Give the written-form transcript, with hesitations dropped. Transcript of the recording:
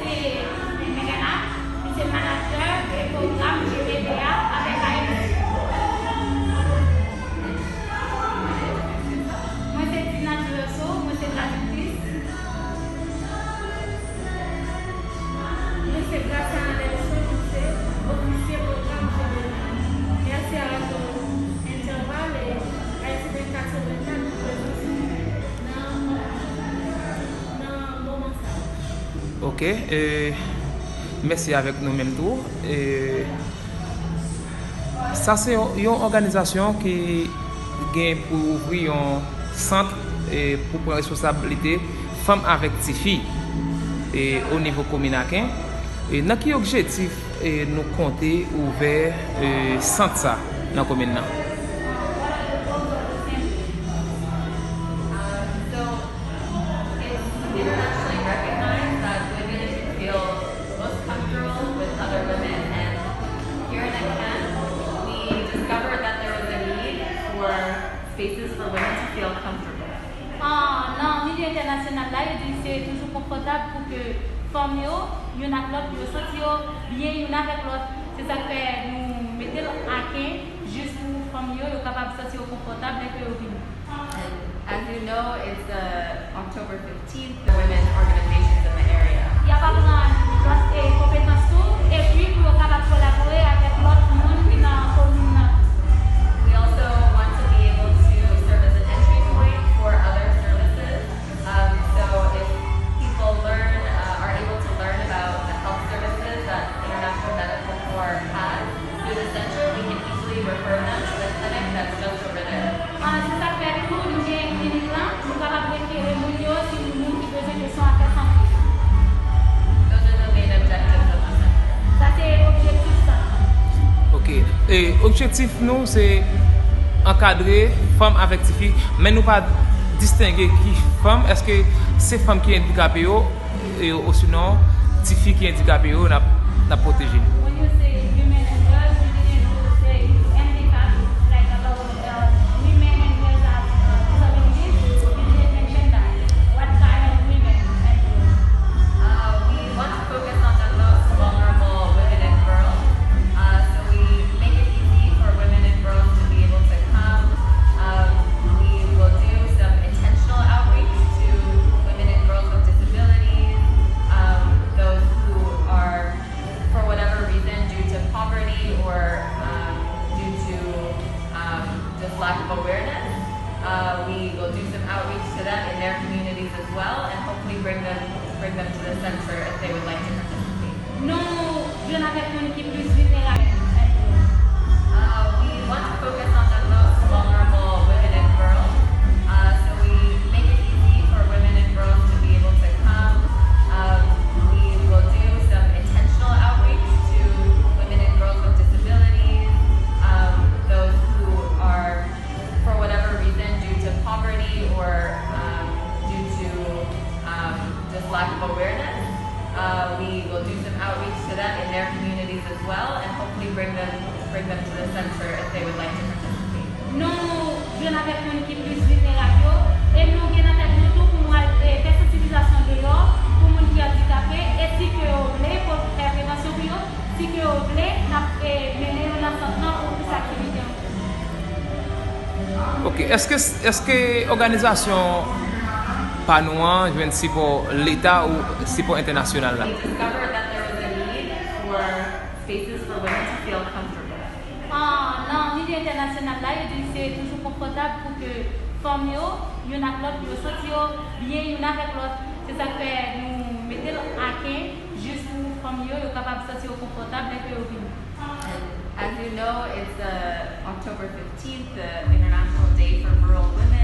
c'est Megana, c'est manager et programme de TVA avec AMC. Moi, c'est Tina Durosso, moi, c'est traductrice. Moi, c'est Gracia Anderson, c'est officier programme de TVA. Merci à l'intervalle et à SB4 sur le temps pour présenter dans mon message. Ok, merci avec nous même tout. Ça c'est une organisation qui gagne pour ouvrir un centre pour prendre responsabilité femmes avec des filles au niveau communautaire. Et dans quel objectif nous comptons ouvrir centre ça dans la commune? Internationally recognized that women feel most comfortable with other women, and here in Akan, we discovered that there was a need for spaces for women to feel comfortable. Dans le milieu international, là, il dit que c'est toujours confortable pour que les femmes, y'en a l'autre, ils sentent bien, y'en a avec l'autre. C'est ça que nous mettons à quai juste pour les femmes, ils sont capables de se sentir confortables et que vous As you know, it's October 15th, the women's organizations in the area. Il y a pas besoin de compétences tout, et puis pour être capable de collaborer avec l'autre monde qui est dans la commune. We also want to be able to serve as an entry point for other services. So if people are able to learn about the health services that International Medical Corps has through the center, we can easily refer them to the clinic that's just over there. C'est ça que fait tout, nous avons une clinique là, nous sommes capables d'écrire les mots si nous avons besoin de soins à faire santé. Those are the main objectives of the center. Ça c'est l'objectif ça. Ok. Et objectif nous c'est encadrer femmes avec des filles, mais nous pas distinguer qui femme. Est-ce que c'est femmes qui sont handicapées ou sinon des filles qui sont handicapées n'a protégé? When you say women and girls, you didn't say handicap, like about women and girls have disabilities. You didn't mention that. What kind of women and girls? We want to focus on the most vulnerable women and girls. So we make it easy for women and girls to be able to come. We will do some intentional outreach to women and girls with disabilities, those who are, for whatever reason, due to poverty or due to just lack of awareness. We will do some outreach to them in their communities as well, and hopefully bring them to the center if they would like to participate. Nous, je n'avais pas une qui plus vulnérable. We want to focus on the most vulnerable women and girls. So we make it easy for women and girls to be able to come. We will do some intentional outreach to women and girls with disabilities, those who are, for whatever reason, due to poverty or due to just lack of awareness. We will do some outreach to them in their communities as well, and hopefully bring them to the center if they would like to participate. Nous, je n'avais pas une qui plus vulnérable. Et nous, nous avons tout pour nous faire sensibilisation de l'or, pour les gens qui sont handicapés, et si que vous voulez, pour faire prévention pour eux, si que vous voulez, mener dans le centre pour plus d'activités. Ok. Est-ce que l'organisation pas nous, je ne sais pas l'État ou c'est pas international là? We discovered that there was a need for spaces for women to feel comfortable. Dans le milieu international, là, il dit que c'est toujours confortable pour que les femmes, y'en a l'autre, ils sentent bien, y'en a avec l'autre. C'est ça que nous mettons à quai juste pour les femmes, ils sont capables de se sentir confortables et que vous vivez. As you know, it's October 15th, the International Day for Rural Women.